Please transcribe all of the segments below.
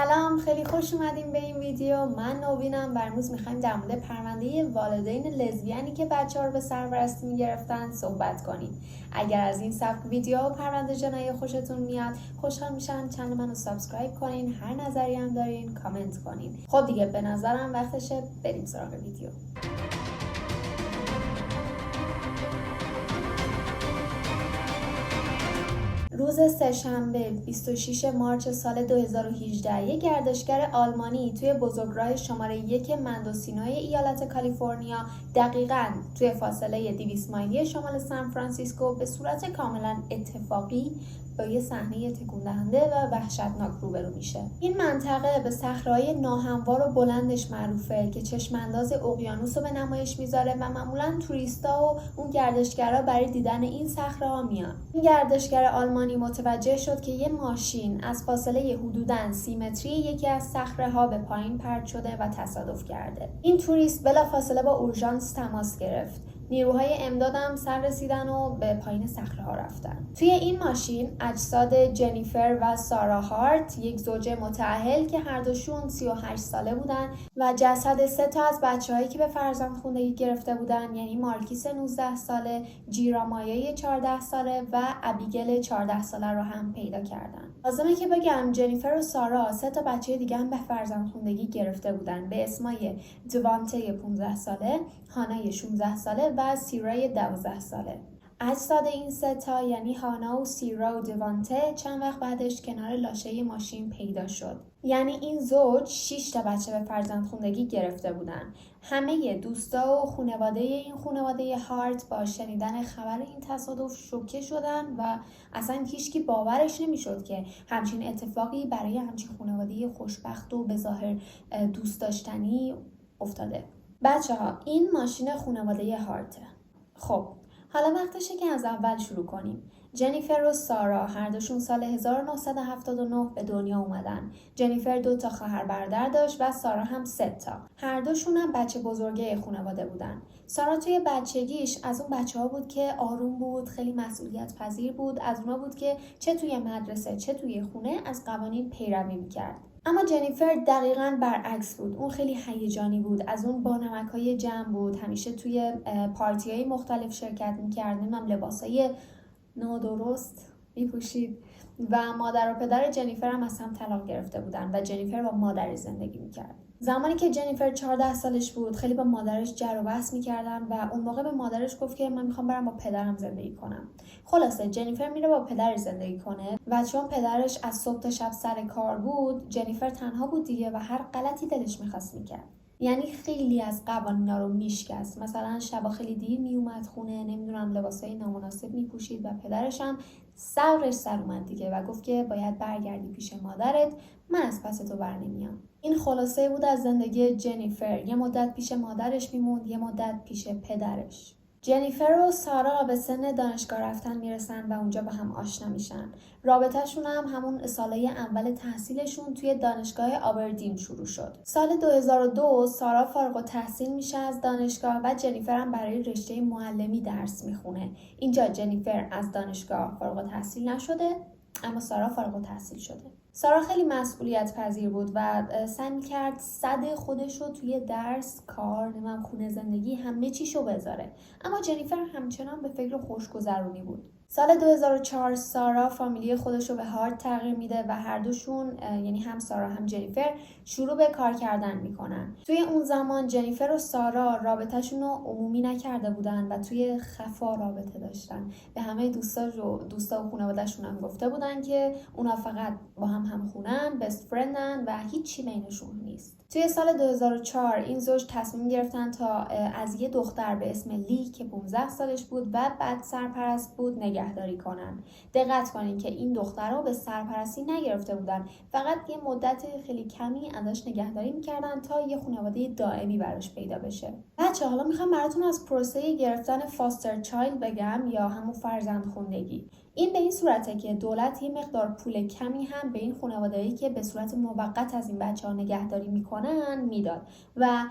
سلام، خیلی خوش اومدیم به این ویدیو. من نوینم و امروز میخوایم در مورد پرونده والدین لزبیانی که بچه‌ها رو به سرپرستی میگرفتن صحبت کنیم. اگر از این سبک ویدیو و پرونده جنایی خوشتون میاد، خوشحال میشم چنل منو سابسکرایب کنین، هر نظری هم دارین کامنت کنین. خب دیگه به نظرم وقتشه بریم سراغ ویدیو. روز سه‌شنبه 26 مارس سال 2018 یک گردشگر آلمانی توی بزرگراه شماره 1 مندوسینوی ایالت کالیفرنیا دقیقاً توی فاصله 200 مایلی شمال سان فرانسیسکو به صورت کاملاً اتفاقی با یه صحنه تکون دهنده و وحشتناک روبرو میشه. این منطقه به صخره‌های ناهموار و بلندش معروفه که چشم‌انداز اقیانوس رو به نمایش میذاره و معمولاً توریستا و اون گردشگرا برای دیدن این صخره‌ها میان. این گردشگر آلمانی متوجه شد که یه ماشین از فاصله حدوداً 30 متری یکی از صخره‌ها به پایین پرت شده و تصادف کرده. این توریست بلافاصله با اورژانس تماس گرفت. نیروهای امداد هم سر رسیدن و به پایین صخره‌ها رفتن. توی این ماشین اجساد جنیفر و سارا هارت، یک زوج متأهل که هر دوشون 38 ساله بودن، و جسد 3 تا از بچه‌هایی که به فرزندخوندگی گرفته بودن، یعنی مارکیس 19 ساله، جیرامایه 14 ساله و ابیگل 14 ساله رو هم پیدا کردن. لازمه که بگم جنیفر و سارا 3 تا بچه دیگه هم به فرزندخوندگی گرفته بودن به اسمای دوانته 15 ساله، هانای 16 ساله و سیرای 12 ساله. اجساد این 3 تا یعنی هانا و سیرا و دوانته چند وقت بعدش کنار لاشه ماشین پیدا شد. یعنی این زوج 6 تا بچه به فرزندخوندگی گرفته بودن. همه دوستا و خانواده این خانواده هارت با شنیدن خبر این تصادف شوکه شدن و اصلا هیچکی باورش نمیشد که همچین اتفاقی برای همچین خانواده خوشبخت و به ظاهر دوست داشتنی افتاده. بچه‌ها، این ماشین خانواده هارته. خب حالا وقتشه که از اول شروع کنیم. جنیفر و سارا هر دوشون سال 1979 به دنیا اومدن. جنیفر 2 تا خواهر برادر داشت و سارا هم 3 تا. هر دوشون هم بچه بزرگه خانواده بودن. سارا توی بچگیش از اون بچه‌ها بود که آروم بود، خیلی مسئولیت پذیر بود، از اونا بود که چه توی مدرسه چه توی خونه از قوانین پیروی می‌کرد. اما جنیفر دقیقاً برعکس بود. اون خیلی هیجانی بود، از اون بانمک‌های جمع بود، همیشه توی پارتی‌های مختلف شرکت می‌کرد، نمیدونم لباسای نادرست می‌پوشید و مادر و پدر جنیفر هم از هم طلاق گرفته بودن و جنیفر با مادرش زندگی می‌کرد. زمانی که جنیفر 14 سالش بود خیلی با مادرش جر و بحث می‌کردن و اون موقع به مادرش گفت که من می‌خوام برم با پدرم زندگی کنم. خلاصه جنیفر میره با پدرش زندگی کنه و چون پدرش از صبح تا شب سر کار بود، جنیفر تنها بود دیگه و هر غلطی دلش می‌خواست می‌کرد. یعنی خیلی از قوانینا رو میشکست. مثلا شبا خیلی دیر میومد خونه، نمیدونم لباسای نامناسب میپوشید و پدرش هم صبرش سر اومد دیگه و گفت که باید برگردی پیش مادرت، من از پس تو بر نمیام. این خلاصه بود از زندگی جنیفر. یه مدت پیش مادرش میموند، یه مدت پیش پدرش. جنیفر و سارا به سن دانشگاه رفتن میرسن و اونجا با هم آشنا میشن. رابطه‌شون هم همون سالهای اول تحصیلشون توی دانشگاه آبردین شروع شد. سال 2002 سارا فارغ التحصیل میشه از دانشگاه و جنیفر هم برای رشته معلمی درس میخونه. اینجا جنیفر از دانشگاه فارغ التحصیل نشده، اما سارا فارغ التحصیل شده. سارا خیلی مسئولیت پذیر بود و سعی می‌کرد صد خودش رو توی درس، کار، خونه، زندگی همه چیشو بذاره. اما جنیفر همچنان به فکر خوشگذرونی بود. سال 2004 سارا فامیلی خودش رو به هارت تغییر میده و هر دوشون یعنی هم سارا هم جنیفر شروع به کار کردن میکنن. توی اون زمان جنیفر و سارا رابطه‌شون رو عمومی نکرده بودن و توی خفا رابطه داشتن. به همه دوستا و خانواده‌شون هم گفته بودن که اونا فقط با هم خونن، بست فرندن و هیچی بینشون نیست. توی سال 2004 این زوج تصمیم گرفتن تا از یه دختر به اسم لی که 15 سالش بود و بعد سرپرست بود نگهداری کنن. دقت کنین که این دختر رو به سرپرستی نگرفته بودن، فقط یه مدت خیلی کمی ازش نگهداری میکردن تا یه خانواده دائمی براش پیدا بشه. بچه حالا میخوام براتون از پروسه گرفتن فاستر چایلد بگم یا همون فرزندخوندگی. این به این صورته که دولت یه مقدار پول کمی هم به این خانواده‌ای که به صورت موقت از این بچه‌ها نگهداری میکنن میداد و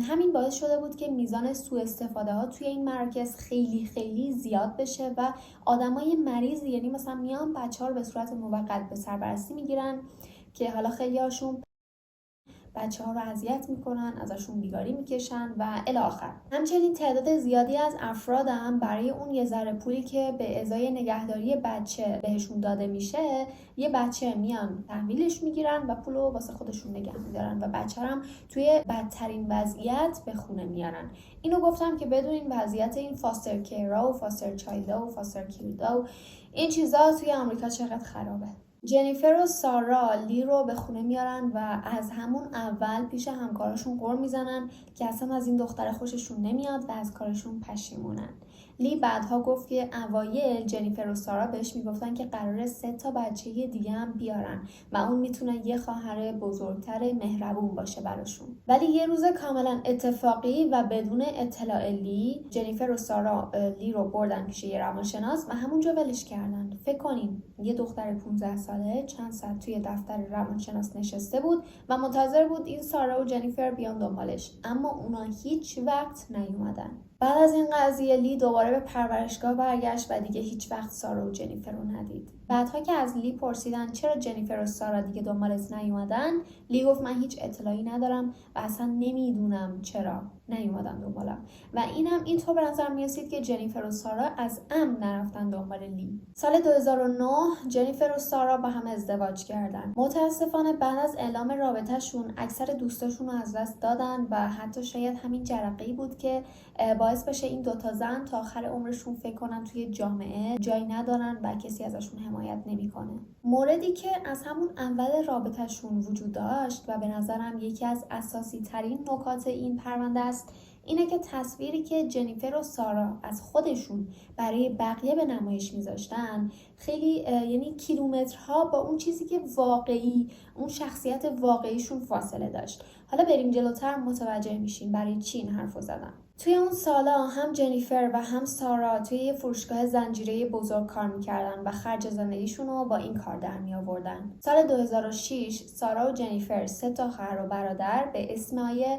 همین باعث شده بود که میزان سوء استفاده ها توی این مراکز خیلی خیلی زیاد بشه و آدمای مریض، یعنی مثلا میان بچه‌ها رو به صورت موقت به سرپرستی میگیرن، که حالا خیلی هاشون بچه ها رو اذیت میکنن، ازشون بیگاری میکشن و الی آخر. همچنین تعداد زیادی از افراد هم برای اون یه ذره پولی که به ازای نگهداری بچه بهشون داده میشه، یه بچه میان تحویلش میگیرن و پولو واسه خودشون نگه میدارن و بچه هم توی بدترین وضعیت به خونه میارن. اینو گفتم که بدونین وضعیت این فاستر کیرا و فاستر چایلدا و فاستر کیلدا و این چیزا توی آمریکا چقدر خرابه. جنیفر و سارا لی رو به خونه میارن و از همون اول پیش همکاراشون غر میزنن که اصلا از این دختر خوششون نمیاد و از کارشون پشیمونن. لی بعدها گفت که اوایل جنیفر و سارا بهش میگفتن که قراره 3 بچه دیگه هم بیارن و اون میتونه یه خواهر بزرگتر مهربون باشه براشون. ولی یه روز کاملا اتفاقی و بدون اطلاع لی، جنیفر و سارا لی رو بردن پیش یه روانشناس و همونجا ولش کردن. فکر کنین یه دختر 15 ساله چند ساعت توی دفتر روانشناس نشسته بود و منتظر بود این سارا و جنیفر بیان دنبالش، اما اونا هیچ وقت نیومدن. بعد از این قضیه لی دوباره به پرورشگاه برگشت و دیگه هیچ وقت سارا و جنیفر رو ندید. بعدها که از لی پرسیدن چرا جنیفر و سارا دیگه دنبالت نیومدن، لی گفت من هیچ اطلاعی ندارم و اصلا نمیدونم چرا نیومدن دنبالم. و اینم اینطور به نظر میرسید که جنیفر و سارا از عمد نرفتن دنبال لی. سال 2009 جنیفر و سارا با هم ازدواج کردن. متاسفانه بعد از اعلام رابطه‌شون اکثر دوستاشون رو از دست دادن و حتی شاید همین جرقه‌ای بود که باعث بشه این 2 زن تا آخر عمرشون فکر کنن توی جامعه جای ندارن و کسی ازشون حمایت نمیکنه. موردی که از همون اول رابطه‌شون وجود داشت و به نظرم یکی از اساسی ترین نکات این پرونده است، اینه که تصویری که جنیفر و سارا از خودشون برای بقیه به نمایش میذاشتن خیلی یعنی کیلومترها با اون چیزی که واقعی اون شخصیت واقعیشون فاصله داشت. حالا بریم جلوتر متوجه میشیم برای چی این حرفو زدم. توی اون سالا هم جنیفر و هم سارا توی یه فروشگاه زنجیره‌ای بزرگ کار میکردن و خرج زندگیشون رو با این کار در می آوردن. سال 2006 سارا و جنیفر 3 خواهر و برادر به اسمای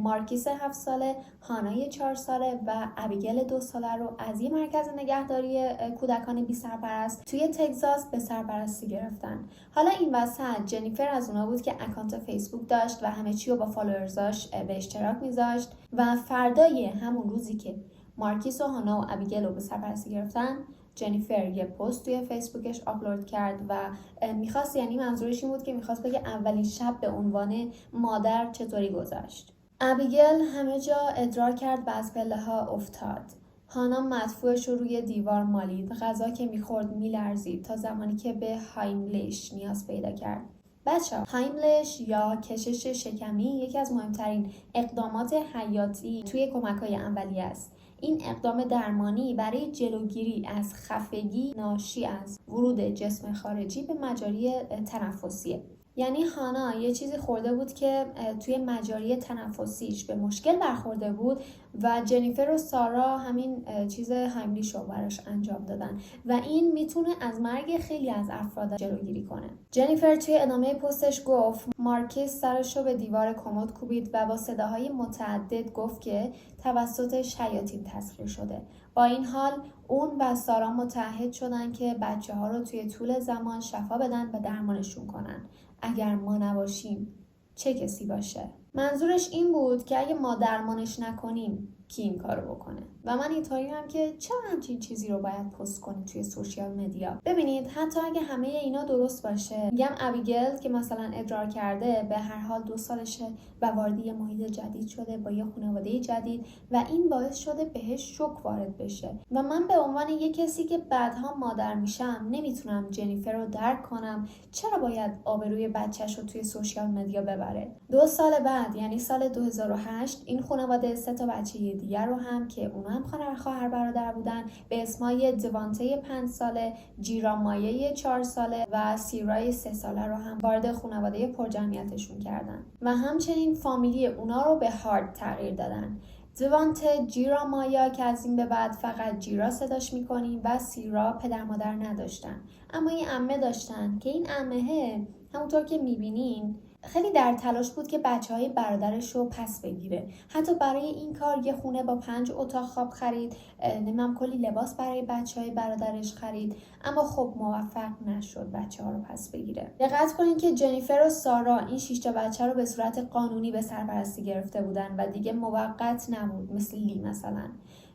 مارکیس 7 ساله، هانای 4 ساله و ابیگل 2 ساله رو از یه مرکز نگهداری کودکان بی سرپرست توی تگزاس به سرپرستی گرفتن. حالا این وسط جنیفر از اونا بود که اکانت فیسبوک داشت و همه چی رو با فالوورزاش به اشتراک میذاشت و فردای همون روزی که مارکیس و هانا و ابیگل رو به سرپرستی گرفتن، جنیفر یه پست توی فیسبوکش آپلود کرد و میخواست، یعنی منظورش این بود که میخواست بگه اولین شب به عنوان مادر چطوری گذشت. ابیگل همه جا ادرار کرد و از پله ها افتاد. هانا مدفوعش رو روی دیوار مالید، غذا که میخورد میلرزید تا زمانی که به هایملش نیاز پیدا کرد. بچه‌ها، هایملش یا کشش شکمی یکی از مهمترین اقدامات حیاتی توی کمک‌های اولیه است. این اقدام درمانی برای جلوگیری از خفگی ناشی از ورود جسم خارجی به مجاری تنفسیه. یعنی هانا یه چیزی خورده بود که توی مجاری تنفسیش به مشکل برخورده بود و جنیفر و سارا همین چیز هایملیش رو براش انجام دادن و این میتونه از مرگ خیلی از افراد جلوگیری کنه. جنیفر توی ادامه پستش گفت مارکیس سرش رو به دیوار کمد کوبید و با صداهای متعدد گفت که توسط شیاطین تسخیر شده. با این حال اون و سارا متعهد شدن که بچه‌ها رو توی طول زمان شفا بدن و درمانشون کنن. اگر ما نباشیم چه کسی باشه؟ منظورش این بود که اگه ما درمانش نکنیم کی این کارو بکنه؟ و من اینطوری هم که چرا همچین چیزی رو باید پست کنید توی سوشیال مدیا؟ ببینید حتی اگه همه اینا درست باشه، میگم ابیگل که مثلا ادرار کرده به هر حال 2 سالشه و وارد یه محیط جدید شده با یه خانواده جدید و این باعث شده بهش شوک وارد بشه و من به عنوان یه کسی که بعدها مادر میشم نمیتونم جنیفر رو درک کنم چرا باید آبروی بچه‌ش رو توی سوشیال مدیا ببره. 2 سال بعد یعنی سال 2008 این خانواده 3 بچه دیگر رو هم که اونا هم خواهر برادر بودن به اسمای دوانته 5 ساله، جیرامایه 4 ساله و سیرای 3 ساله رو هم وارد خانواده پرجمعیتشون کردن و همچنین فامیلی اونا رو به هارد تغییر دادن. دوانته جیرامایا که از این به بعد فقط جیرا صداش میکنیم و سیرا پدر مادر نداشتن، اما یه عمه داشتن که این عمه همونطور که میبینین خیلی در تلاش بود که بچه‌های برادرش رو پس بگیره. حتی برای این کار یه خونه با 5 اتاق خواب خرید، نمیدونم کلی لباس برای بچه‌های برادرش خرید، اما خب موفق نشد بچه‌ها رو پس بگیره. دقت کنین که جنیفر و سارا این 6 تا بچه رو به صورت قانونی به سرپرستی گرفته بودن و دیگه موقت نبود، مثل لی مثلا.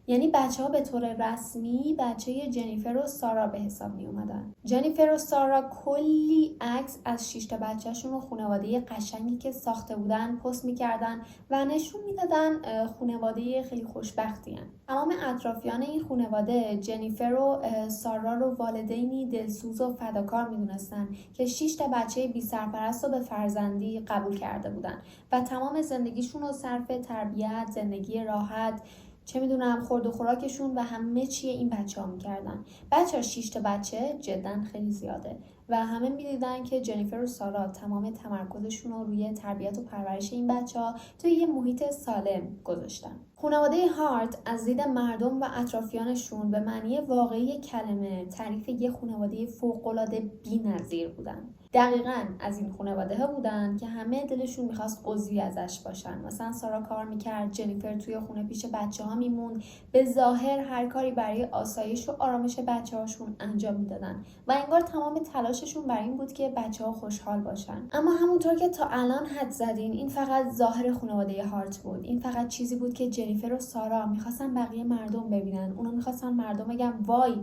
یعنی بچه‌ها به طور رسمی بچه جنیفر و سارا به حساب می اومدن. جنیفر و سارا کلی عکس از 6 تا بچه‌شون و خانواده قشنگی که ساخته بودن پست می‌کردن و نشون میدادن خانواده خیلی خوشبختی هن. تمام اطرافیان این خانواده جنیفر و سارا رو والدینی دلسوز و فداکار می‌دونستن که 6 تا بچه بی سرپرست رو به فرزندی قبول کرده بودن و تمام زندگیشون رو صرف تربیت، زندگی راحت، چه میدونم خورد و خوراکشون و همه چیه این بچه ها میکردن. بچه ها 6 تا بچه جدا خیلی زیاده و همه میدیدن که جنیفر و سارا تمام تمرکزشون رو روی تربیت و پرورش این بچه ها توی یه محیط سالم گذاشتن. خانواده هارت از دید مردم و اطرافیانشون به معنی واقعی کلمه تعریف یه خانواده فوق‌العاده بی‌نظیر بودن. دقیقاً از این خانواده ها بودن که همه دلشون میخواست عضوی ازش باشن. مثلا سارا کار میکرد، جنیفر توی خونه پیش بچه ها میموند، به ظاهر هر کاری برای آسایش و آرامش بچه هاشون انجام میدادن و انگار تمام تلاششون بر این بود که بچه ها خوشحال باشن. اما همونطور که تا الان حد زدین، این فقط ظاهر خانواده هارت بود. این فقط چیزی بود که جنیفر و سارا میخواستن بقیه مردم ببینن. اونا میخواستن مردم بگن وای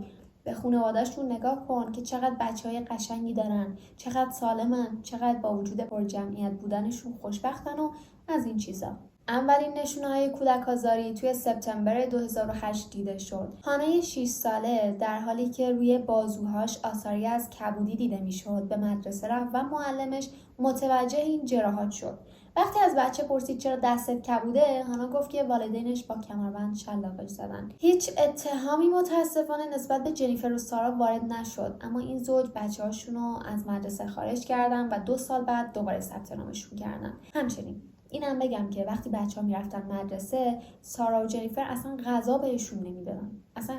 به خانواده‌شون نگاه کن که چقدر بچه‌های قشنگی دارن، چقدر سالمن، چقدر با وجود پرجمعیت بودنشون خوشبختن و از این چیزا. اولین نشونه‌های کودک آزاری توی سپتامبر 2008 دیده شد. هانای 6 ساله در حالی که روی بازوهاش آثاری از کبودی دیده میشد به مدرسه رفت و معلمش متوجه این جراحات شد. وقتی از بچه پرسید چرا دستت کبوده، هانا گفت که والدینش با کمربند شلاقش زدن. هیچ اتهامی متاسفانه نسبت به جنیفر و سارا وارد نشد، اما این زوج بچه‌هاشون رو از مدرسه خارج کردن و 2 سال بعد دوباره ثبت نامشون کردن. همچنین اینم بگم که وقتی بچه‌ها میرفتن مدرسه، سارا و جنیفر اصلا غذا بهشون نمیدادن. اصلا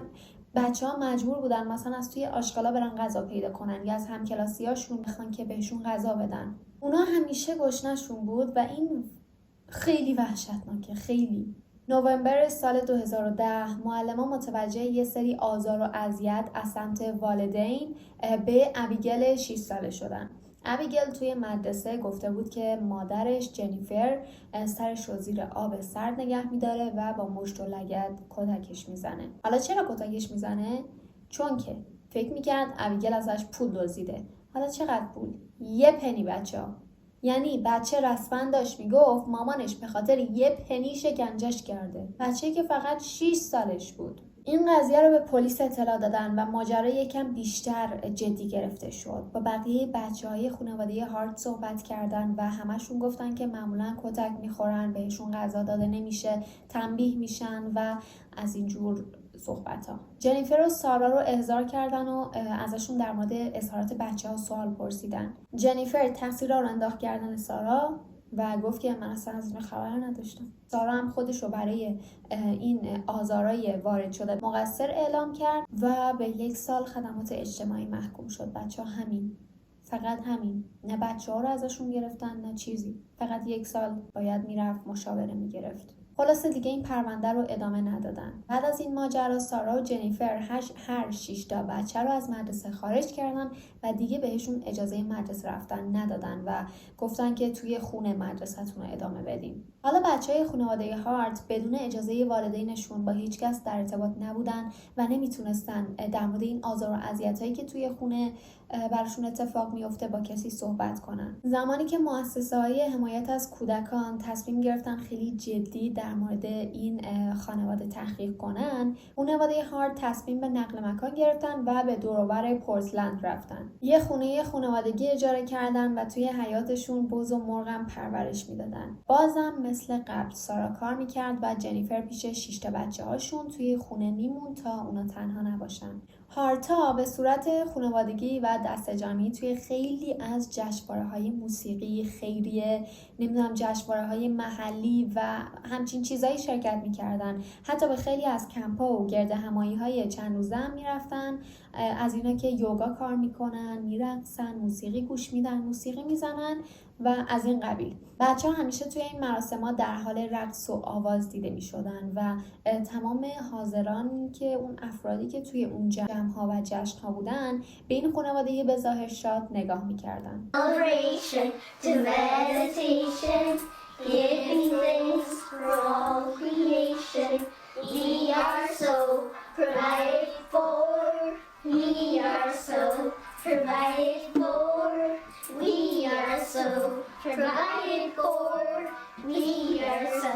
بچه‌ها مجبور بودن مثلا از توی آشغالا برن غذا پیدا کنن یا از همکلاسیاشون بخوان که بهشون غذا بدن. اونا همیشه گشنشون بود و این خیلی وحشتناکه. خیلی. نوامبر سال 2010 معلمان متوجه یه سری آزار و اذیت از سمت والدین به ابیگل 6 ساله شدن. ابیگل توی مدرسه گفته بود که مادرش جنیفر سرش رو زیر آب سرد نگه میداره و با مشت و لگد کتکش میزنه. حالا چرا کتکش میزنه؟ چون که فکر میکرد ابیگل ازش پول دزدیده. حالا چقدر پول؟ 1 پنی بچه‌ها. یعنی بچه رسما داشت میگفت مامانش به خاطر 1 پنی شکنجهش کرده. بچه‌ای که فقط 6 سالش بود. این قضیه رو به پلیس اطلاع دادن و ماجرا یکم بیشتر جدی گرفته شد. با بقیه بچه‌های خانواده هارت صحبت کردن و همشون گفتن که معمولا کتک میخورن، بهشون غذا داده نمیشه، تنبیه میشن و از اینجور صحبت‌ها. جنیفر و سارا رو احضار کردن و ازشون در مورد اظهارات بچه‌ها سوال پرسیدن. جنیفر تقصیر رو انداخت گردن سارا و گفت که من اصلا از این خبر نداشتم. سارا هم خودش رو برای این آزارای وارد شده مقصر اعلام کرد و به 1 سال خدمات اجتماعی محکوم شد. بچه‌ها همین. فقط همین. نه بچه‌ها رو ازشون گرفتن نه چیزی. فقط 1 سال باید میرفت مشاوره میگرفت. خلاصه دیگه این پرونده رو ادامه ندادن. بعد از این ماجرا سارا و جنیفر هر 6 تا بچه رو از مدرسه خارج کردن و دیگه بهشون اجازه مدرسه رفتن ندادن و گفتن که توی خونه مدرسه‌تون رو ادامه بدین. حالا بچهای خانواده هارت بدون اجازه والدینشون با هیچ کس در ارتباط نبودن و نمیتونستن در مورد این آزار و اذیتایی که توی خونه براشون اتفاق میفته با کسی صحبت کنن. زمانی که مؤسسه‌های حمایت از کودکان تصمیم گرفتن خیلی جدی در مورد این خانواده تحقیق کنن، خانواده هارت تصمیم به نقل مکان گرفتن و به دور و بر پورتلند رفتن. یه خونه خانوادگی اجاره کردن و توی حیاطشون بز و مرغ پرورش میدادن. بازم مثل قبل سارا کار میکرد و جنیفر پیش 6 تا بچه‌هاشون توی خونه میمون تا اونا تنها نباشن. هارتا به صورت خانوادگی و دسته جمعی توی خیلی از جشنواره‌های موسیقی خیریه، نمیدونم جشنواره‌های محلی و همچین چیزایی شرکت میکردن. حتی به خیلی از کمپ‌ها و گرد همایی‌های چند روزه هم میرفتن. از اینا که یوگا کار میکنن، میرقصن، موسیقی گوش میدن، موسیقی میزنن و از این قبیل. بچه‌ها همیشه توی این مراسم‌ها در حال رقص و آواز دیده می‌شدن و تمام حاضران که اون افرادی که توی اون جمع‌ها و جشن‌ها بودن به این خانواده به ظاهر شاد نگاه می‌کردن. Giving thanks for all creation, we are so provided for. We are so provided for. We are so provided for. We are so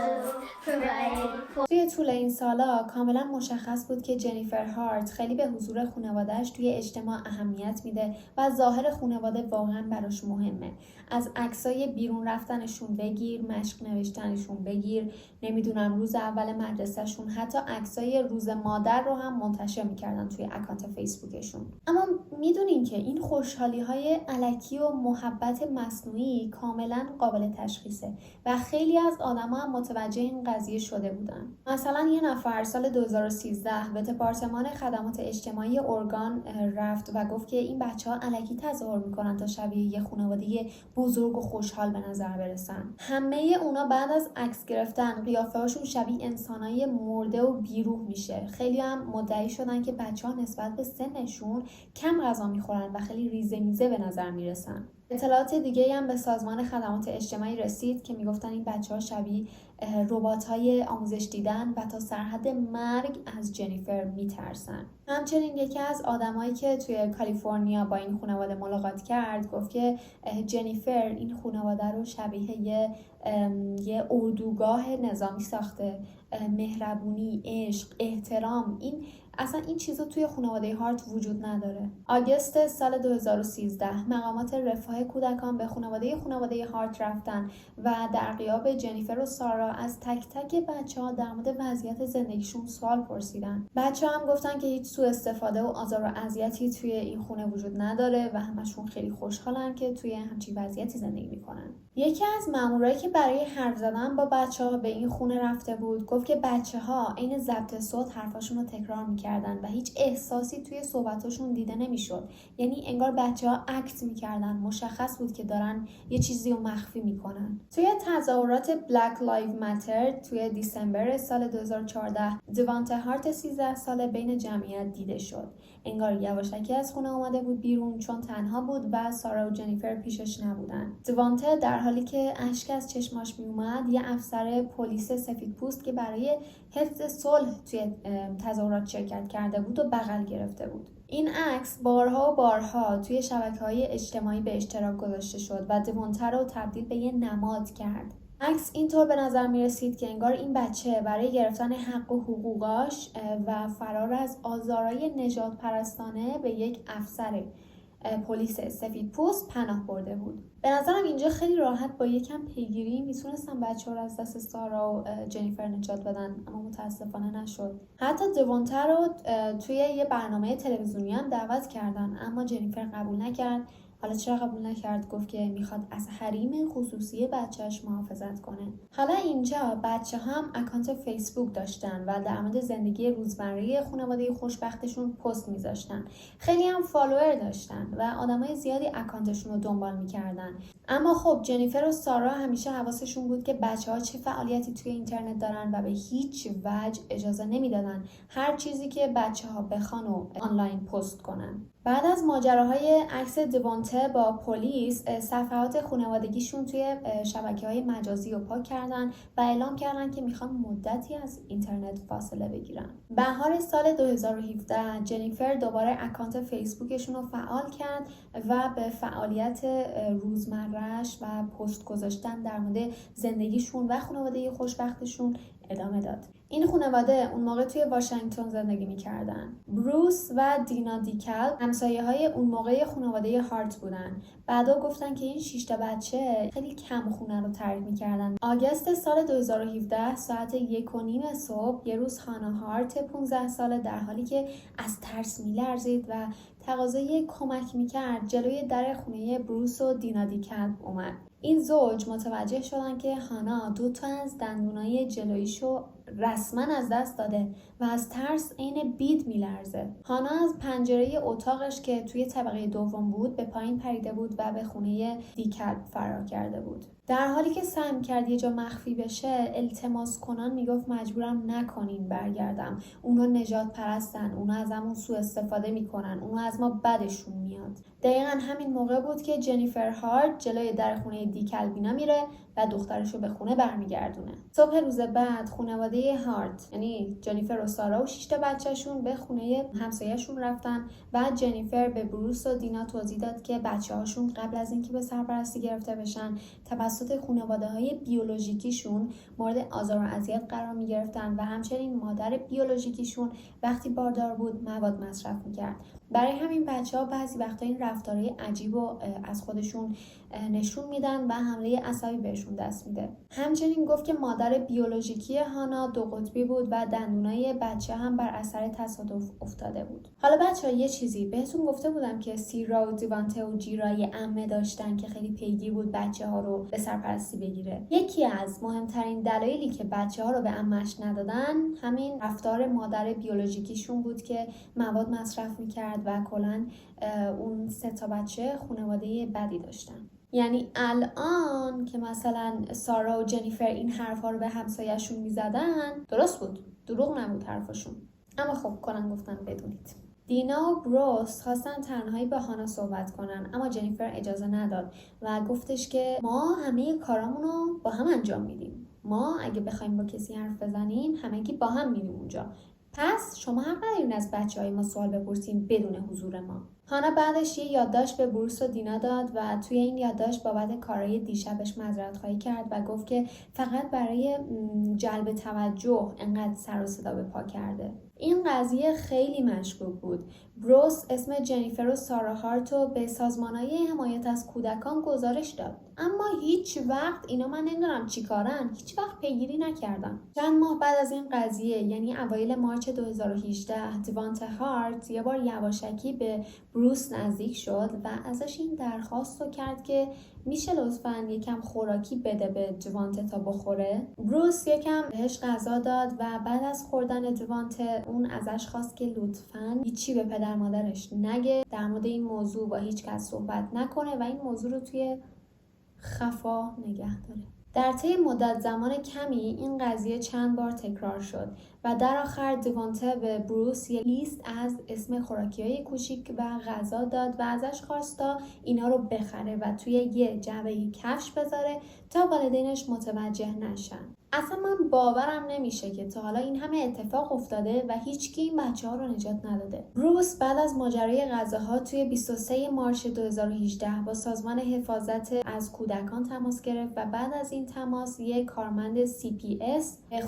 provided for. توی طول این سالا کاملا مشخص بود که جنیفر هارت خیلی به حضور خانواده‌اش توی اجتماع اهمیت میده و ظاهر خانواده واقعا براش مهمه. از عکسای بیرون رفتنشون بگیر، مشق نوشتنشون بگیر، نمیدونم روز اول مدرسهشون، حتی عکسای روز مادر رو هم منتشر میکردن توی اکانت فیسبوکشون. اما میدونین که این خوشحالی‌های الکی و محبت مصنوعی کاملا قابل تشخیصه و خیلی از آدما هم متوجه این قضیه شده بودن. مثلا یه نفر سال 2013 به دپارتمان خدمات اجتماعی اورگان رفت و گفت که این بچه‌ها الکی تظاهر میکنن تا شبیه یه خانواده بزرگ و خوشحال به نظر برسن. همه اونا بعد از عکس گرفتن قیافه‌هاشون شبیه انسانای مرده و بیروح میشه. خیلی هم مدعی شدن که بچه‌ها نسبت به سنشون کم غذا میخورن و خیلی ریزه میزه به نظر میرسن. اطلاعات دیگه هم به سازمان خدمات اجتماعی رسید که میگفتن این بچه‌ها شبیه ربات‌های آموزش دیدن و تا سرحد مرگ از جنیفر میترسن. همچنین یکی از آدمایی که توی کالیفرنیا با این خانواده ملاقات کرد گفت که جنیفر این خانواده رو شبیه یه اردوگاه نظامی ساخته. مهربونی، عشق، احترام، اصلا این چیزا توی خانواده هارت وجود نداره. آگوست سال 2013 مقامات رفاه کودکان به خانواده هارت رفتن و در غیاب جنیفر و سارا از تک تک بچه‌ها در مورد وضعیت زندگیشون سوال پرسیدن. بچه‌ها هم گفتن که هیچ سوء استفاده و آزار و اذیتی توی این خونه وجود نداره و همشون خیلی خوشحالن که توی همچین وضعیتی زندگی میکنن. یکی از مامورایی که برای حرف زدن با بچه‌ها به این خونه رفته بود گفت که بچه‌ها عین ضبط صوت حرفاشون رو تکرار می‌کردن و هیچ احساسی توی صحبتاشون دیده نمی‌شد. یعنی انگار بچه‌ها اکت می‌کردن. مشخص بود که دارن یه چیزی رو مخفی می‌کنن. توی تظاهرات بلک لایو ماتر توی دیسمبر سال 2014 دوانته هارت 13 ساله بین جمعیت دیده شد. انگار یواشکی از خونه اومده بود بیرون چون تنها بود و سارا و جنیفر پیشش نبودن. دوانته در حالی که اشک از چشماش می اومد یه افسر پلیس سفیدپوست که برای حفظ صلح توی تظاهرات شرکت کرده بود و بغل گرفته بود. این عکس بارها و بارها توی شبکه‌های اجتماعی به اشتراک گذاشته شد و دوانته رو تبدیل به یه نماد کرد. عکس اینطور به نظر می رسید که انگار این بچه برای گرفتن حق و حقوقاش و فرار از آزارهای نژاد پرستانه به یک افسر پلیس سفیدپوست پناه برده بود. به نظرم اینجا خیلی راحت با یکم پیگیری میتونستن بچه‌ها رو از دست سارا و جنیفر نجات بدن، اما متاسفانه نشد. حتی دوانته رو توی یه برنامه تلویزیونی هم دعوت کردن اما جنیفر قبول نکرد. حالا چرا قبول نکرد؟ گفت که میخواد از حریم خصوصی بچهش محافظت کنه. حالا اینجا بچه‌ها هم اکانت فیسبوک داشتن و در مورد زندگی روزمره خانواده خوشبختشون پست میذاشتن. خیلی هم فالوور داشتن و آدمای زیادی اکانتشون رو دنبال میکردن. اما خب جنیفر و سارا همیشه حواسشون بود که بچه‌ها چه فعالیتی توی اینترنت دارن و به هیچ وجه اجازه نمیدادن هر چیزی که بچه‌ها بخوان و آنلاین پست کنن. بعد از ماجراهای عکس دوانته با پلیس صفحات خانوادگیشون توی شبکه‌های مجازی رو پاک کردن و اعلام کردن که میخوان مدتی از اینترنت فاصله بگیرن. بهار سال 2017 جنیفر دوباره اکانت فیسبوکشون رو فعال کرد و به فعالیت روزمره‌اش و پست گذاشتن در مورد زندگیشون و خانواده خوشبختشون ادامه داد. این خانواده اون موقع توی واشنگتن زندگی می‌کردن. بروس و دینا دیکل همسایه‌های اون موقع خانواده هارت بودن. بعدا گفتن که این 6 تا بچه خیلی کم خونه رو ترک می‌کردن. آگوست سال 2017 ساعت 1:30 صبح یه روز هانا هارت 15 ساله در حالی که از ترس می‌لرزید و تقاضای کمک می‌کرد جلوی در خونه بروس و دینا دیکل اومد. این زوج متوجه شدن که هانا 2 تا از دندونای جلویشو رسما از دست داده و از ترس عین بید میلرزه. هانا از پنجره اتاقش که توی طبقه دوم بود به پایین پریده بود و به خونه دیکلب فرار کرده بود. در حالی که سعی کرد یه جا مخفی بشه، التماس کنان میگفت مجبورم نکنین برگردم. اونا نجات پرستن، اونا از همون سوء استفاده میکنن، اونا از ما بدشون میاد. دقیقا همین موقع بود که جنیفر هارت جلوی در خونه دیکلبینا میره و دخترشو به خونه برمیگردونه. صبح روز بعد خانواده هارت یعنی جنیفر و سارا و 6 تا بچه‌شون به خونه همسایه‌شون رفتن و جنیفر به بروس و دینا توضیح داد که بچه‌هاشون قبل از اینکه به سرپرستی گرفته بشن توسط خانواده‌های بیولوژیکیشون مورد آزار و اذیت قرار می‌گرفتن و همچنین مادر بیولوژیکیشون وقتی باردار بود مواد مصرف می‌کرد. برای همین بچه‌ها بعضی وقتا این رفتارهای عجیب و از خودشون نشون میدن و حمله عصبی بهشون دست میده. همچنین گفت که مادر بیولوژیکی هانا 2 قطبی بود و دندونای بچه هم بر اثر تصادف افتاده بود. حالا بچه‌ها یه چیزی بهتون گفته بودم که سیرا و دیوانته و جیرای عمه داشتن که خیلی پیگیر بود بچه‌ها رو به سرپرستی بگیره. یکی از مهمترین دلایلی که بچه‌ها رو به عمه‌اش ندادن همین رفتار مادر بیولوژیکیشون بود که مواد مصرف میکرد و کلاً اون 3 تا بچه خانواده بدی داشتن. یعنی الان که مثلا سارا و جنیفر این حرفا رو به همسایه‌شون میزدن درست بود، دروغ نبود حرفشون. اما خب کلاً گفتن بدونید. دینا و بروس خواستن تنهایی با هانا صحبت کنن اما جنیفر اجازه نداد و گفتش که ما همه کارامونو با هم انجام میدیم. ما اگه بخوایم با کسی حرف بزنیم همگی با هم میریم اونجا. پس شما حق ندارین از بچه‌های ما سوال بپرسین بدون حضور ما. هانا بعدش یه یادداشت به بروس و دینا داد و توی این یادداشت بابت کارهای دیشبش معذرت‌خواهی کرد و گفت که فقط برای جلب توجه انقدر سر و صدا به پا کرده. این قضیه خیلی مشکوک بود. بروس اسم جنیفر و سارا هارتو به سازمانهای حمایت از کودکان گزارش داد. اما هیچ وقت اینا من نمیدونم چی کارن، هیچ وقت پیگیری نکردم. چند ماه بعد از این قضیه یعنی اوایل مارچ 2018 دیوانته هارت یه بار یواشکی به بروس نزدیک شد و ازش این درخواست رو کرد که میشه لطفاً یکم خوراکی بده به دیوانته تا بخوره. بروس یکم بهش غذا داد و بعد از خوردن دیوانته اون ازش خواست که لطفاً هیچی به پدر مادرش نگه، در مورد این موضوع با هیچ کس صحبت نکنه و این موضوع رو توی خفا نگه داره. در طی مدت زمان کمی این قضیه چند بار تکرار شد و در آخر دیوانته به بروس یه لیست از اسم خوراکی‌های کوچیک و غذا داد و ازش خواست تا اینا رو بخره و توی یه جعبه کفش بذاره تا والدینش متوجه نشن. اصلا من باورم نمیشه که تا حالا این همه اتفاق افتاده و هیچکی این بچه‌ها رو نجات نداده. بروس بعد از ماجرای غذاها توی 23 مارچ 2018 با سازمان حفاظت از کودکان تماس گرفت و بعد از این تماس یک کارمند CPS به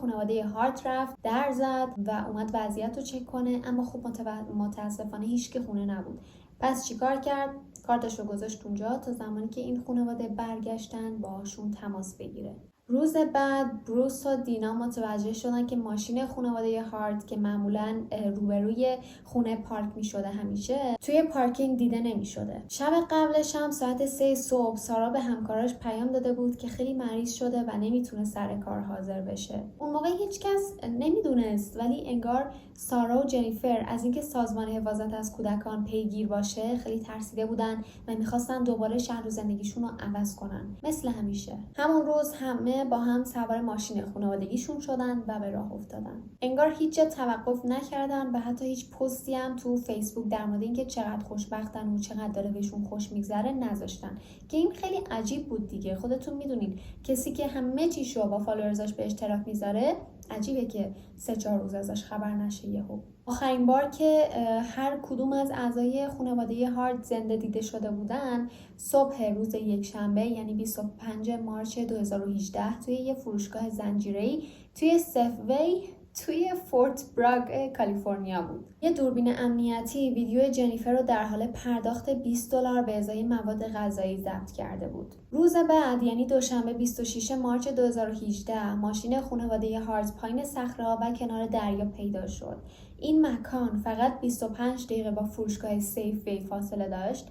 خانواده هارت رفت، در زد و اومد وضعیت رو چک کنه اما خب متاسفانه هیچکی خونه نبود. پس چیکار کرد؟ کارتش رو گذاشت اونجا تا زمانی که این خانواده برگشتن باهاشون تماس بگیره. روز بعد بروس و دینا متوجه شدن که ماشین خانواده هارت که معمولاً روبروی خونه پارک می شده همیشه توی پارکینگ دیده نمی شده. شب قبلش هم ساعت 3 صبح سارا به همکاراش پیام داده بود که خیلی مریض شده و نمیتونه سر کار حاضر بشه. اون موقع هیچ کس نمیدونست ولی انگار سارا و جنیفر از اینکه سازمان حفاظت از کودکان پیگیر باشه خیلی ترسیده بودن و میخواستن دوباره شهر و زندگیشون رو عوض کنن. مثل همیشه. همون روز همه با هم سوار ماشین خانوادگیشون شدن و به راه افتادن. انگار هیچ جا توقف نکردن و حتی هیچ پستی هم تو فیسبوک در مورد اینکه چقدر خوشبختن و چقدر داره بهشون خوش میگذره نذاشتن که این خیلی عجیب بود دیگه. خودتون میدونید کسی که همه چیشو با فالوورزاش به اشتراک میذاره عجیبه که 3-4 روز ازش خبر نشه یهو. آخرین بار که هر کدوم از اعضای خانواده هارت زنده دیده شده بودن صبح روز یکشنبه یعنی 25 مارچ 2018 توی یه فروشگاه زنجیره‌ای توی سفوی توی فورت براگ کالیفرنیا بود. یه دوربین امنیتی ویدیو جنیفر رو در حال پرداخت $20 به ازای مواد غذایی ضبط کرده بود. روز بعد یعنی دوشنبه 26 مارچ 2018 ماشین خانواده هارت پایین صخره‌ها و کنار دریا پیدا شد. این مکان فقط 25 دقیقه با فروشگاه سیفوی فاصله داشت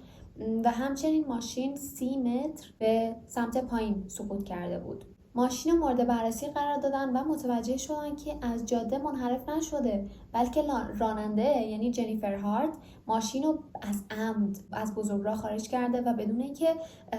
و همچنین ماشین 30 متر به سمت پایین سقوط کرده بود. ماشین رو مورد بررسی قرار دادن و متوجه شدن که از جاده منحرف نشده، بلکه راننده یعنی جنیفر هارت ماشین رو از عمد از بزرگراه خارج کرده و بدون اینکه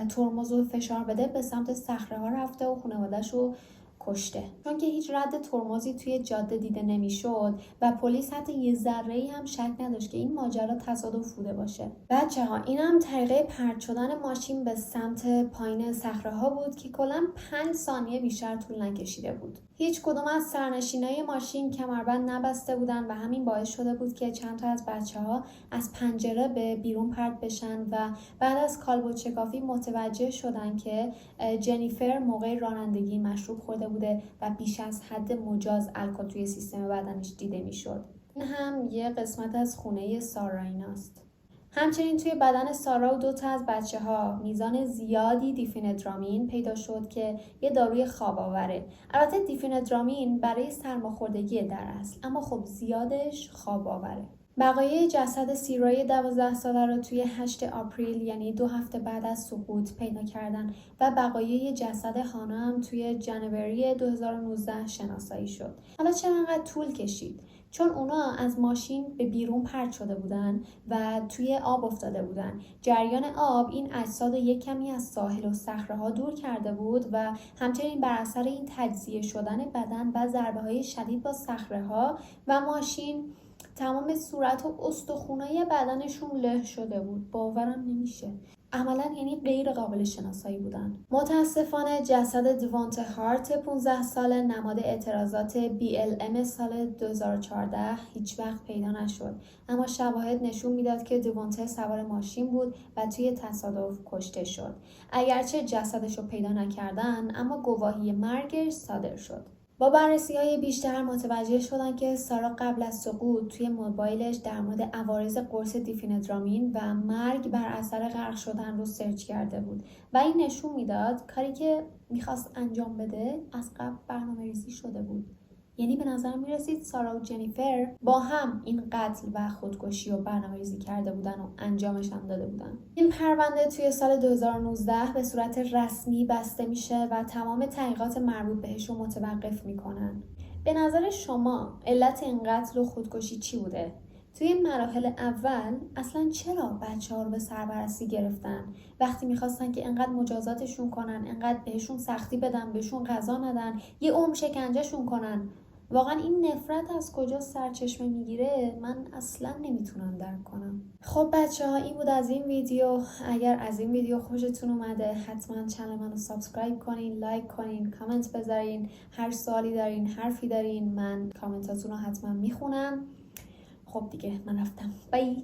ترمز رو فشار بده به سمت صخره‌ها رفته و خانواده‌اش رو کشته. چون که هیچ رد ترمزی توی جاده دیده نمیشد و پلیس حتی یه ذره‌ای هم شک نداشت که این ماجرا تصادف بوده باشه. بچه‌ها اینم طریقه پرت شدن ماشین به سمت پایین صخره‌ها بود که کلاً 5 ثانیه بیشتر طول نکشیده بود. هیچ کدوم از سرنشینای ماشین کمربند نبسته بودن و همین باعث شده بود که چند تا از بچه‌ها از پنجره به بیرون پرت بشن و بعد از کالبد شکافی متوجه شدن که جنیفر موقع رانندگی مشروب خورده بوده و بیش از حد مجاز الکل توی سیستم بدنش دیده میشد. این هم یه قسمت از خونه سارا ایناست. همچنین توی بدن سارا و 2 تا از بچه‌ها میزان زیادی دیفینیدرامین پیدا شد که یه داروی خواب آوره. البته دیفینیدرامین برای سرماخوردگی در اصل، اما خب زیادش خواب آوره. بقایای جسد سیرای 12 ساله را توی 8 آپریل یعنی 2 هفته بعد از سقوط پیدا کردن و بقایای جسد هانا هم توی جنوری 2019 شناسایی شد. حالا چرا انقدر طول کشید؟ چون اونا از ماشین به بیرون پرت شده بودن و توی آب افتاده بودن. جریان آب این اجساد یک کمی از ساحل و صخره‌ها دور کرده بود و همچنین بر اثر این تجزیه شدن بدن و ضربه‌های شدید با صخره‌ها و ماشین تمام صورت و استخونای بدنشون له شده بود. باورم نمیشه. عملا یعنی غیر قابل شناسایی بودن. متاسفانه جسد دیوانته هارت 15 ساله نماد اعتراضات BLM سال 2014 هیچ وقت پیدا نشد، اما شواهد نشون میداد که دیوانته سوار ماشین بود و توی تصادف کشته شد. اگرچه جسدش رو پیدا نکردن، اما گواهی مرگش صادر شد. با بررسی‌های بیشتر متوجه شدن که سارا قبل از سقوط توی موبایلش در مورد عوارض قرص دیفینیدرامین و مرگ بر اثر غرق شدن رو سرچ کرده بود و این نشون میداد کاری که میخواست انجام بده از قبل برنامه‌ریزی شده بود. یعنی به نظر میرسید سارا و جنیفر با هم این قتل و خودکشی رو برنامه‌ریزی کرده بودن و انجامش هم داده بودن. این پرونده توی سال 2019 به صورت رسمی بسته میشه و تمام تحقیقات مربوط بهش رو متوقف میکنن. به نظر شما علت این قتل و خودکشی چی بوده؟ توی مراحل اول اصلا چرا بچه‌ها رو به سرپرستی گرفتن؟ وقتی میخواستن که انقدر مجازاتشون کنن، انقدر بهشون سختی بدن، بهشون غذا ندن، یه عمر شکنجهشون کنن. واقعا این نفرت از کجا سرچشمه میگیره من اصلا نمیتونم درک کنم. خب بچه‌ها این بود از این ویدیو. اگر از این ویدیو خوشتون اومده حتما چنل منو سابسکرایب کنین، لایک کنین، کامنت بذارین. هر سوالی دارین، حرفی دارین، من کامنتاتون رو حتما میخونم. خب دیگه من رفتم. بای.